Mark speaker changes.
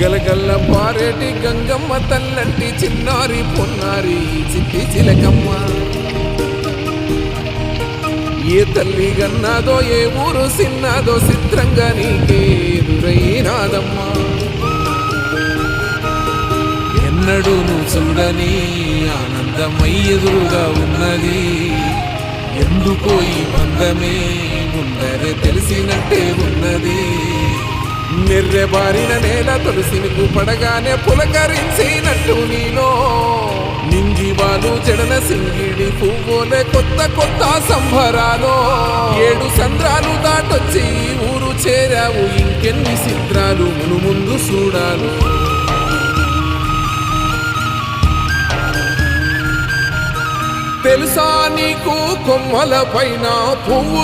Speaker 1: గలగల్ల పారేటి గంగమ్మ తల్లంటి చిన్నారి పొన్నారి చిట్టి చిలకమ్మ ఏ తల్లి గన్నాదో ఏ ఊరు సిన్నాదో చిత్రంగా నీకే ఎదురైనాదమ్మా ఎన్నడూ నువ్వు చూడని ఆనందమై ఎదురుగా ఉన్నది ఎందుకో ఈ బంధమే ముందరే తెలిసినట్టే ఉన్నది నిర్రెబారిన నేల తులసినికు పడగానే పులకరించినట్టు నీలో నింగివాలు చెడన సింగిడి పువ్వులే కొత్త కొత్త సంబరాలో 7 సంద్రాలు దాటొచ్చి ఊరు చేరావు ఇంకెన్ని చిత్రాలు ముందు చూడాలు తెలుసా నీకు కొమ్మల పైన పువ్వు